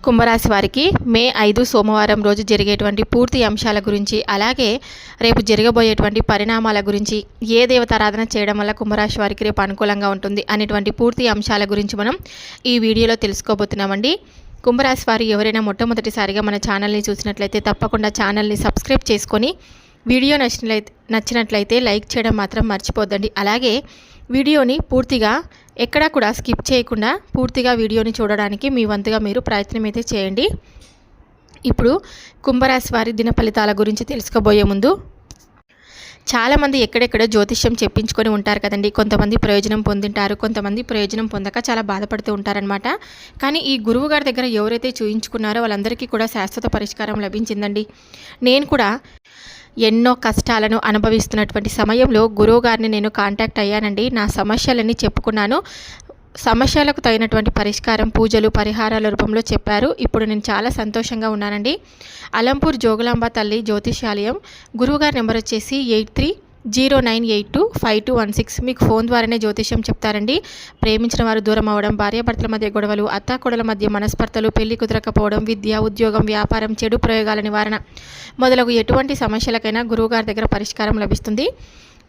కుంభరాశి వారికి మే 5 సోమవారం రోజు జరిగేటువంటి పూర్తి అంశాల గురించి, అలాగే రేపు జరగబోయేటువంటి పరిణామాల గురించి, ఏ దేవతారాధన చేయడం వల్ల కుంభరాశి వారికి రేపు అనుకూలంగా ఉంటుంది అనేటువంటి పూర్తి అంశాల గురించి మనం ఈ వీడియోలో తెలుసుకోబోతున్నామండి. కుంభరాశి వారు ఎవరైనా మొట్టమొదటిసారిగా మన ఛానల్ని చూసినట్లయితే తప్పకుండా ఛానల్ని సబ్స్క్రైబ్ చేసుకొని వీడియో నచ్చినట్లయితే లైక్ చేయడం మాత్రం మర్చిపోద్దండి. అలాగే వీడియోని పూర్తిగా ఎక్కడా కూడా స్కిప్ చేయకుండా పూర్తిగా వీడియోని చూడడానికి మీ వంతుగా మీరు ప్రయత్నం అయితే చేయండి. ఇప్పుడు కుంభరాశి వారి దిన ఫలితాల గురించి తెలుసుకోబోయే ముందు, చాలామంది ఎక్కడెక్కడో జ్యోతిష్యం చెప్పించుకొని ఉంటారు కదండి. కొంతమంది ప్రయోజనం పొందింటారు, కొంతమంది ప్రయోజనం పొందక చాలా బాధపడుతూ ఉంటారనమాట. కానీ ఈ గురువు గారి దగ్గర ఎవరైతే చూయించుకున్నారో వాళ్ళందరికీ కూడా శాశ్వత పరిష్కారం లభించిందండి. నేను కూడా ఎన్నో కష్టాలను అనుభవిస్తున్నటువంటి సమయంలో గురువుగారిని నేను కాంటాక్ట్ అయ్యానండి. నా సమస్యలన్నీ చెప్పుకున్నాను. సమస్యలకు తగినటువంటి పరిష్కారం, పూజలు, పరిహారాల రూపంలో చెప్పారు. ఇప్పుడు నేను చాలా సంతోషంగా ఉన్నానండి. అలంపూర్ జోగులాంబ తల్లి జ్యోతిష్యాలయం, గురువుగారి నెంబర్ వచ్చేసి 8309825216. మీకు ఫోన్ ద్వారానే జ్యోతిష్యం చెప్తారండి. ప్రేమించిన వారు దూరం అవ్వడం, భార్యాభర్తల మధ్య గొడవలు, అత్తాకోడల మధ్య మనస్పర్ధలు, పెళ్లి కుదరకపోవడం, విద్య, ఉద్యోగం, వ్యాపారం, చెడు ప్రయోగాల నివారణ మొదలగు ఎటువంటి సమస్యలకైనా గురువుగారి దగ్గర పరిష్కారం లభిస్తుంది.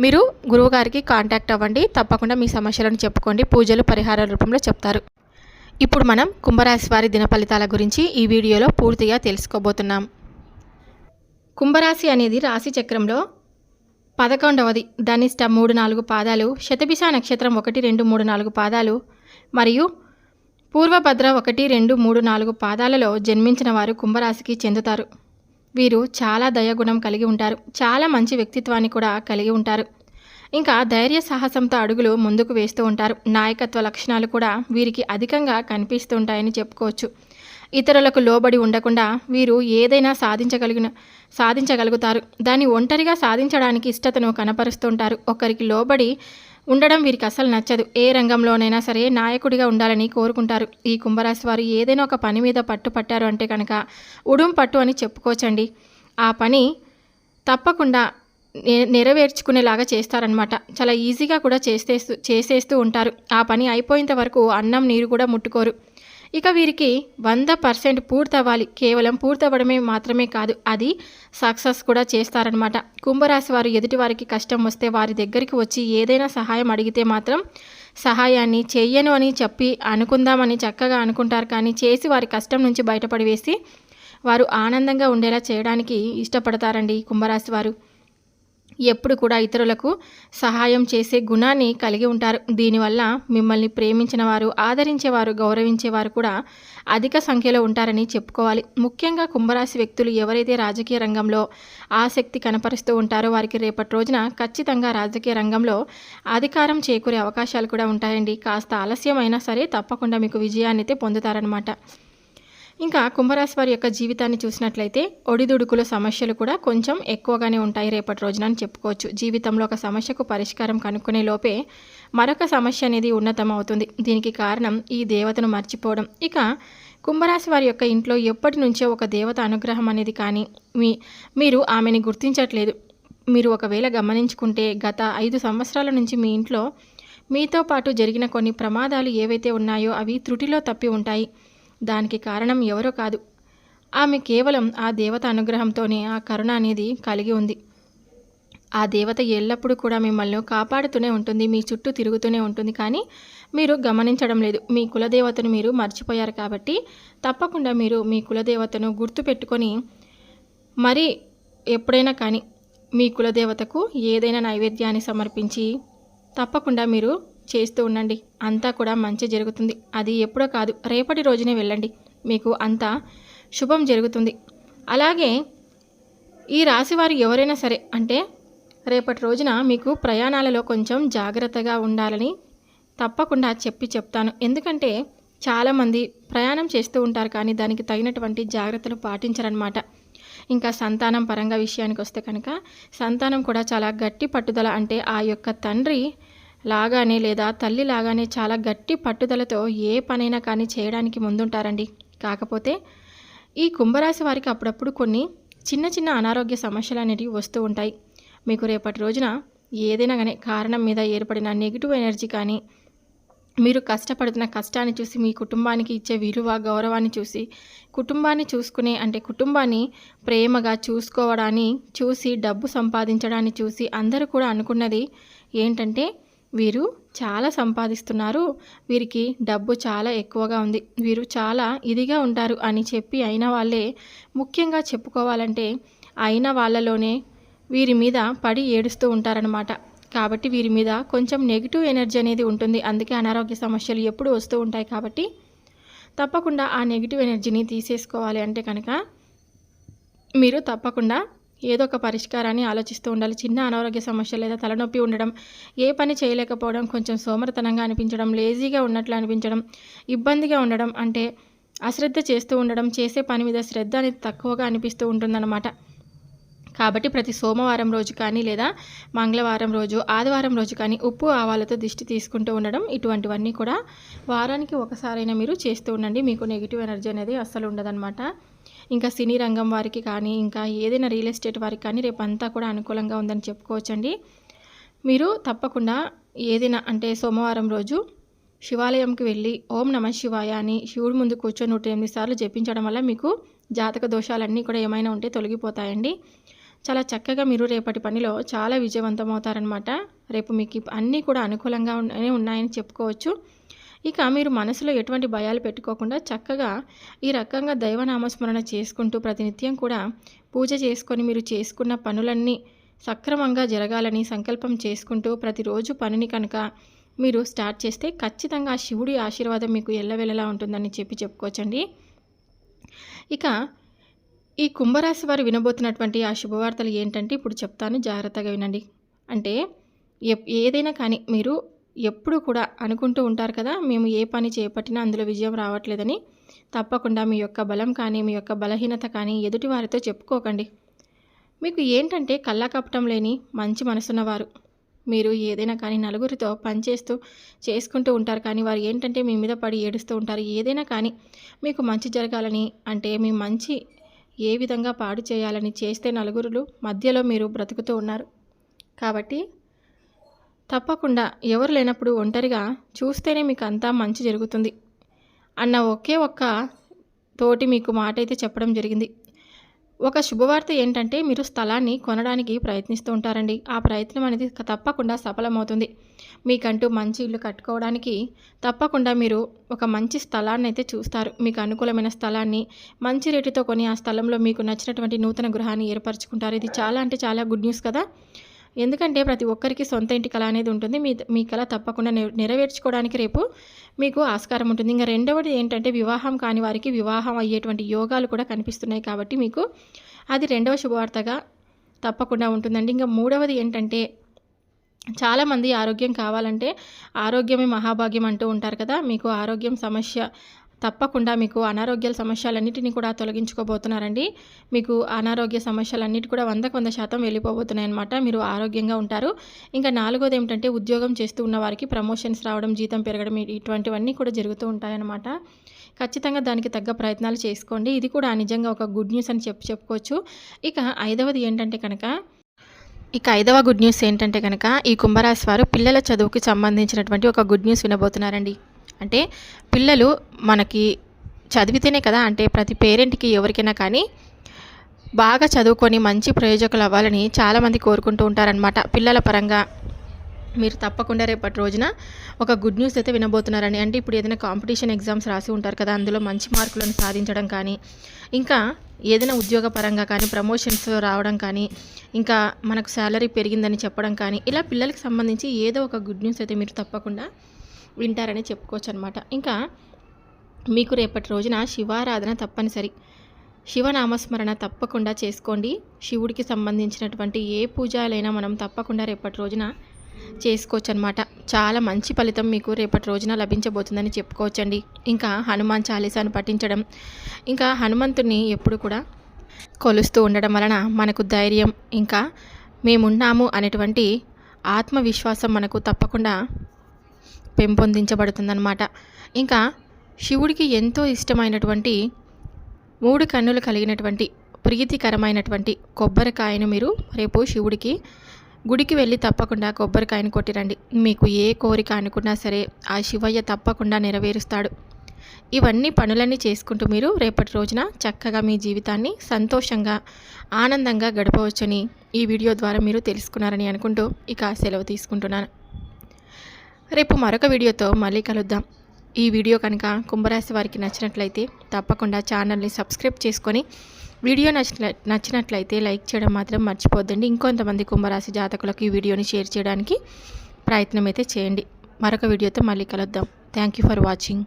మీరు గురువుగారికి కాంటాక్ట్ అవ్వండి. తప్పకుండా మీ సమస్యలను చెప్పుకోండి. పూజలు, పరిహారాల రూపంలో చెప్తారు. ఇప్పుడు మనం కుంభరాశి వారి దిన ఫలితాల గురించి ఈ వీడియోలో పూర్తిగా తెలుసుకోబోతున్నాం. కుంభరాశి అనేది రాశి చక్రంలో 11వది. ధనిష్ట 3-4 పాదాలు, శతభిష నక్షత్రం 1-2-3-4 పాదాలు మరియు పూర్వభద్ర 1-2-3-4 పాదాలలో జన్మించిన వారు కుంభరాశికి చెందుతారు. వీరు చాలా దయాగుణం కలిగి ఉంటారు. చాలా మంచి వ్యక్తిత్వాన్ని కూడా కలిగి ఉంటారు. ఇంకా ధైర్య సాహసంతో అడుగులు ముందుకు వేస్తూ ఉంటారు. నాయకత్వ లక్షణాలు కూడా వీరికి అధికంగా కనిపిస్తూ ఉంటాయని చెప్పుకోవచ్చు. ఇతరులకు లోబడి ఉండకుండా వీరు ఏదైనా సాధించగలుగుతారు. దాన్ని ఒంటరిగా సాధించడానికి ఇష్టతను కనపరుస్తుంటారు. ఒకరికి లోబడి ఉండడం వీరికి అసలు నచ్చదు. ఏ రంగంలోనైనా సరే నాయకుడిగా ఉండాలని కోరుకుంటారు. ఈ కుంభరాశి వారు ఏదైనా ఒక పని మీద పట్టారు అంటే కనుక ఉడుం పట్టు అని చెప్పుకోవచ్చండి. ఆ పని తప్పకుండా నెరవేర్చుకునేలాగా చేస్తారనమాట. చాలా ఈజీగా కూడా చేసేస్తూ ఉంటారు. ఆ పని అయిపోయేంత వరకు అన్నం నీరు కూడా ముట్టుకోరు. ఇక వీరికి 100% పూర్తవ్వాలి. కేవలం పూర్తవ్వడమే మాత్రమే కాదు, అది సక్సెస్ కూడా చేస్తారనమాట. కుంభరాశి వారు ఎదుటి వారికి కష్టం వస్తే వారి దగ్గరికి వచ్చి ఏదైనా సహాయం అడిగితే మాత్రం సహాయాన్ని చెయ్యను అని చెప్పి అనుకుందామని చక్కగా అనుకుంటారు. కానీ చేసి వారి కష్టం నుంచి బయటపడి వేసి వారు ఆనందంగా ఉండేలా చేయడానికి ఇష్టపడతారండి. కుంభరాశి వారు ఎప్పుడు కూడా ఇతరులకు సహాయం చేసే గుణాన్ని కలిగి ఉంటారు. దీనివల్ల మిమ్మల్ని ప్రేమించిన వారు, ఆదరించేవారు, గౌరవించేవారు కూడా అధిక సంఖ్యలో ఉంటారని చెప్పుకోవాలి. ముఖ్యంగా కుంభరాశి వ్యక్తులు ఎవరైతే రాజకీయ రంగంలో ఆసక్తి కనపరుస్తూ ఉంటారో వారికి రేపటి రోజున ఖచ్చితంగా రాజకీయ రంగంలో అధికారం చేకూరే అవకాశాలు కూడా ఉంటాయండి. కాస్త ఆలస్యమైనా సరే తప్పకుండా మీకు విజయాన్ని అయితే పొందుతారనమాట. ఇంకా కుంభరాశి వారి యొక్క జీవితాన్ని చూసినట్లయితే ఒడిదుడుకుల సమస్యలు కూడా కొంచెం ఎక్కువగానే ఉంటాయి రేపటి రోజున అని చెప్పుకోవచ్చు. జీవితంలో ఒక సమస్యకు పరిష్కారం కనుక్కునే లోపే మరొక సమస్య అనేది ఉన్నతం అవుతుంది. దీనికి కారణం ఈ దేవతను మర్చిపోవడం. ఇక కుంభరాశి వారి యొక్క ఇంట్లో ఎప్పటి నుంచో ఒక దేవత అనుగ్రహం అనేది కానీ మీరు ఆమెని గుర్తించట్లేదు. మీరు ఒకవేళ గమనించుకుంటే గత 5 సంవత్సరాల నుంచి మీ ఇంట్లో మీతో పాటు జరిగిన కొన్ని ప్రమాదాలు ఏవైతే ఉన్నాయో అవి త్రుటిలో తప్పి ఉంటాయి. దానికి కారణం ఎవరో కాదు, ఆమె కేవలం ఆ దేవత అనుగ్రహంతోనే ఆ కరుణ అనేది కలిగి ఉంది. ఆ దేవత ఎల్లప్పుడూ కూడా మిమ్మల్ని కాపాడుతూనే ఉంటుంది, మీ చుట్టూ తిరుగుతూనే ఉంటుంది. కానీ మీరు గమనించడం లేదు. మీ కులదేవతను మీరు మర్చిపోయారు. కాబట్టి తప్పకుండా మీరు మీ కులదేవతను గుర్తుపెట్టుకొని మరి ఎప్పుడైనా కానీ మీ కులదేవతకు ఏదైనా నైవేద్యాన్ని సమర్పించి తప్పకుండా మీరు చేస్తూ ఉండండి. అంతా కూడా మంచి జరుగుతుంది. అది ఎప్పుడో కాదు, రేపటి రోజునే వెళ్ళండి, మీకు అంతా శుభం జరుగుతుంది. అలాగే ఈ రాశివారు ఎవరైనా సరే అంటే రేపటి రోజున మీకు ప్రయాణాలలో కొంచెం జాగ్రత్తగా ఉండాలని తప్పకుండా చెప్తాను. ఎందుకంటే చాలామంది ప్రయాణం చేస్తూ ఉంటారు కానీ దానికి తగినటువంటి జాగ్రత్తలు పాటించరనమాట. ఇంకా సంతానం పరంగా విషయానికి వస్తే కనుక సంతానం కూడా చాలా గట్టి పట్టుదల, అంటే ఆ యొక్క తండ్రి లాగానే లేదా తల్లి లాగానే చాలా గట్టి పట్టుదలతో ఏ పనైనా కానీ చేయడానికి ముందుంటారండి. కాకపోతే ఈ కుంభరాశి వారికి అప్పుడప్పుడు కొన్ని చిన్న చిన్న అనారోగ్య సమస్యలు అనేవి వస్తూ ఉంటాయి. మీకు రేపటి రోజున ఏదైనా కానీ కారణం మీద ఏర్పడిన నెగిటివ్ ఎనర్జీ కానీ మీరు కష్టపడుతున్న కష్టాన్ని చూసి, మీ కుటుంబానికి ఇచ్చే విలువ, గౌరవాన్ని చూసి, కుటుంబాన్ని చూసుకునే అంటే కుటుంబాన్ని ప్రేమగా చూసుకోవడాన్ని చూసి, డబ్బు సంపాదించడాన్ని చూసి అందరూ కూడా అనుకున్నది ఏంటంటే, వీరు చాలా సంపాదిస్తున్నారు, వీరికి డబ్బు చాలా ఎక్కువగా ఉంది, వీరు చాలా ఇదిగా ఉంటారు అని చెప్పి అయిన వాళ్ళే ముఖ్యంగా చెప్పుకోవాలంటే అయిన వాళ్ళలోనే వీరి మీద పడి ఏడుస్తూ ఉంటారనమాట. కాబట్టి వీరి మీద కొంచెం నెగిటివ్ ఎనర్జీ అనేది ఉంటుంది. అందుకే అనారోగ్య సమస్యలు ఎప్పుడు వస్తూ ఉంటాయి. కాబట్టి తప్పకుండా ఆ నెగిటివ్ ఎనర్జీని తీసేసుకోవాలి అంటే కనుక మీరు తప్పకుండా ఏదో ఒక పరిష్కారాన్ని ఆలోచిస్తూ ఉండాలి. చిన్న అనారోగ్య సమస్య లేదా తలనొప్పి ఉండడం, ఏ పని చేయలేకపోవడం, కొంచెం సోమరితనంగా అనిపించడం, లేజీగా ఉన్నట్లు అనిపించడం, ఇబ్బందిగా ఉండడం, అంటే అశ్రద్ధ చేస్తూ ఉండడం, చేసే పని మీద శ్రద్ధ అనేది తక్కువగా అనిపిస్తూ ఉంటుందన్నమాట. కాబట్టి ప్రతి సోమవారం రోజు కానీ లేదా మంగళవారం రోజు, ఆదివారం రోజు కానీ ఉప్పు ఆవాలతో దిష్టి తీసుకుంటూ ఉండడం, ఇటువంటివన్నీ కూడా వారానికి ఒకసారైనా మీరు చేస్తూ ఉండండి. మీకు నెగిటివ్ ఎనర్జీ అనేది అస్సలు ఉండదన్నమాట. ఇంకా సినీ రంగం వారికి కానీ, ఇంకా ఏదైనా రియల్ ఎస్టేట్ వారికి కానీ రేపంతా కూడా అనుకూలంగా ఉందని చెప్పుకోవచ్చండి. మీరు తప్పకుండా ఏదైనా అంటే సోమవారం రోజు శివాలయంకి వెళ్ళి ఓం నమ శివాయ అని శివుడి ముందు కూర్చొని 108 సార్లు జపించడం వల్ల మీకు జాతక దోషాలన్నీ కూడా ఏమైనా ఉంటే తొలగిపోతాయండి. చాలా చక్కగా మీరు రేపటి పనిలో చాలా విజయవంతమవుతారనమాట. రేపు మీకు అన్నీ కూడా అనుకూలంగా ఉన్నాయని చెప్పుకోవచ్చు. ఇక మీరు మనసులో ఎటువంటి భయాలు పెట్టుకోకుండా చక్కగా ఈ రకంగా దైవనామస్మరణ చేసుకుంటూ ప్రతినిత్యం కూడా పూజ చేసుకొని మీరు చేసుకున్న పనులన్నీ సక్రమంగా జరగాలని సంకల్పం చేసుకుంటూ ప్రతిరోజు పనిని కనుక మీరు స్టార్ట్ చేస్తే ఖచ్చితంగా శివుడి ఆశీర్వాదం మీకు ఎల్లవెల్లలా ఉంటుందని చెప్పుకోవచ్చండి. ఇక ఈ కుంభరాశి వారు వినబోతున్నటువంటి ఆ శుభవార్తలు ఏంటంటే ఇప్పుడు చెప్తాను, జాగ్రత్తగా వినండి. అంటే ఏదైనా కానీ మీరు ఎప్పుడు కూడా అనుకుంటూ ఉంటారు కదా, మేము ఏ పని చేపట్టినా అందులో విజయం రావట్లేదని. తప్పకుండా మీ యొక్క బలం కానీ మీ యొక్క బలహీనత కానీ ఎదుటి వారితో చెప్పుకోకండి. మీకు ఏంటంటే కళ్ళకపటం లేని మంచి మనసున్నవారు. మీరు ఏదైనా కానీ నలుగురితో చేసుకుంటూ ఉంటారు, కానీ వారు ఏంటంటే మీ మీద పడి ఏడుస్తూ ఉంటారు. ఏదైనా కానీ మీకు మంచి జరగాలని అంటే మీ మంచి ఏ విధంగా పాడు చేయాలని చేస్తే నలుగురు మధ్యలో మీరు బ్రతుకుతూ ఉన్నారు. కాబట్టి తప్పకుండా ఎవరు లేనప్పుడు ఒంటరిగా చూస్తేనే మీకు అంతా మంచి జరుగుతుంది అన్న ఒకే ఒక్క తోటి మీకు మాట అయితే చెప్పడం జరిగింది. ఒక శుభవార్త ఏంటంటే మీరు స్థలాన్ని కొనడానికి ప్రయత్నిస్తూ ఉంటారండి. ఆ ప్రయత్నం అనేది తప్పకుండా సఫలమవుతుంది. మీకంటూ మంచి ఇల్లు కట్టుకోవడానికి తప్పకుండా మీరు ఒక మంచి స్థలాన్ని అయితే చూస్తారు. మీకు అనుకూలమైన స్థలాన్ని మంచి రేటుతో కొని ఆ స్థలంలో మీకు నచ్చినటువంటి నూతన గృహాన్ని ఏర్పరచుకుంటారు. ఇది చాలా అంటే చాలా గుడ్ న్యూస్ కదా. ఎందుకంటే ప్రతి ఒక్కరికి సొంత ఇంటి కళ అనేది ఉంటుంది. మీ కళ తప్పకుండా నెరవేర్చుకోవడానికి రేపు మీకు ఆస్కారం ఉంటుంది. ఇంకా రెండవది ఏంటంటే వివాహం కాని వారికి వివాహం అయ్యేటువంటి యోగాలు కూడా కనిపిస్తున్నాయి. కాబట్టి మీకు అది రెండవ శుభవార్తగా తప్పకుండా ఉంటుందండి. ఇంకా మూడవది ఏంటంటే చాలామంది ఆరోగ్యం కావాలంటే ఆరోగ్యమే మహాభాగ్యం అంటూ ఉంటారు కదా. మీకు ఆరోగ్యం సమస్య తప్పకుండా మీకు అనారోగ్యాల సమస్యలన్నిటినీ కూడా తొలగించుకోబోతున్నారండి. మీకు అనారోగ్య సమస్యలన్నిటి కూడా 100% వెళ్ళిపోబోతున్నాయి అన్నమాట. మీరు ఆరోగ్యంగా ఉంటారు. ఇంకా నాలుగోది ఏమిటంటే ఉద్యోగం చేస్తూ ఉన్న వారికి ప్రమోషన్స్ రావడం, జీతం పెరగడం, ఇటువంటివన్నీ కూడా జరుగుతూ ఉంటాయన్నమాట. ఖచ్చితంగా దానికి తగ్గ ప్రయత్నాలు చేసుకోండి. ఇది కూడా నిజంగా ఒక గుడ్ న్యూస్ అని చెప్పుకోవచ్చు. ఇక ఐదవ గుడ్ న్యూస్ ఏంటంటే కనుక ఈ కుంభరాశి వారు పిల్లల చదువుకి సంబంధించినటువంటి ఒక గుడ్ న్యూస్ వినబోతున్నారండి. అంటే పిల్లలు మనకి చదివితేనే కదా, అంటే ప్రతి పేరెంట్కి ఎవరికైనా కానీ బాగా చదువుకొని మంచి ప్రయోజకులు అవ్వాలని చాలామంది కోరుకుంటూ ఉంటారనమాట. పిల్లల పరంగా మీరు తప్పకుండా రేపటి రోజున ఒక గుడ్ న్యూస్ అయితే వినబోతున్నారని. అంటే ఇప్పుడు ఏదైనా కాంపిటీషన్ ఎగ్జామ్స్ రాసి ఉంటారు కదా, అందులో మంచి మార్కులను సాధించడం కానీ, ఇంకా ఏదైనా ఉద్యోగ పరంగా కానీ ప్రమోషన్స్ రావడం కానీ, ఇంకా మనకు శాలరీ పెరిగిందని చెప్పడం కానీ, ఇలా పిల్లలకి సంబంధించి ఏదో ఒక గుడ్ న్యూస్ అయితే మీరు తప్పకుండా వింటారని చెప్పుకోవచ్చు అనమాట. ఇంకా మీకు రేపటి రోజున శివారాధన తప్పనిసరి. శివనామస్మరణ తప్పకుండా చేసుకోండి. శివుడికి సంబంధించినటువంటి ఏ పూజలైనా మనం తప్పకుండా రేపటి రోజున చేసుకోవచ్చు అనమాట. చాలా మంచి ఫలితం మీకు రేపటి రోజున లభించబోతుందని చెప్పుకోవచ్చండి. ఇంకా హనుమాన్ చాలీసాను పఠించడం, ఇంకా హనుమంతుని ఎప్పుడు కూడా కొలుస్తూ ఉండడం వలన మనకు ధైర్యం, ఇంకా మేమున్నాము అనేటువంటి ఆత్మవిశ్వాసం మనకు తప్పకుండా పెంపొందించబడుతుందన్నమాట. ఇంకా శివుడికి ఎంతో ఇష్టమైనటువంటి 3 కన్నులు కలిగినటువంటి ప్రీతికరమైనటువంటి కొబ్బరికాయను మీరు రేపు శివుడికి గుడికి వెళ్ళి తప్పకుండా కొబ్బరికాయను కొట్టిరండి. మీకు ఏ కోరిక అనుకున్నా సరే ఆ శివయ్య తప్పకుండా నెరవేరుస్తాడు. ఇవన్నీ పనులన్నీ చేసుకుంటూ మీరు రేపటి రోజున చక్కగా మీ జీవితాన్ని సంతోషంగా ఆనందంగా గడపవచ్చని ఈ వీడియో ద్వారా మీరు తెలుసుకున్నారని అనుకుంటూ ఇక సెలవు తీసుకుంటున్నాను. రేపు మరొక వీడియోతో మళ్ళీ కలుద్దాం. ఈ వీడియో కనుక కుంభరాశి వారికి నచ్చినట్లయితే తప్పకుండా ఛానల్ని సబ్స్క్రైబ్ చేసుకొని వీడియో నచ్చినట్లయితే లైక్ చేయడం మాత్రం మర్చిపోద్దండి. ఇంకొంతమంది కుంభరాశి జాతకులకు ఈ వీడియోని షేర్ చేయడానికి ప్రయత్నం అయితే చేయండి. మరొక వీడియోతో మళ్ళీ కలుద్దాం. Thank you for watching.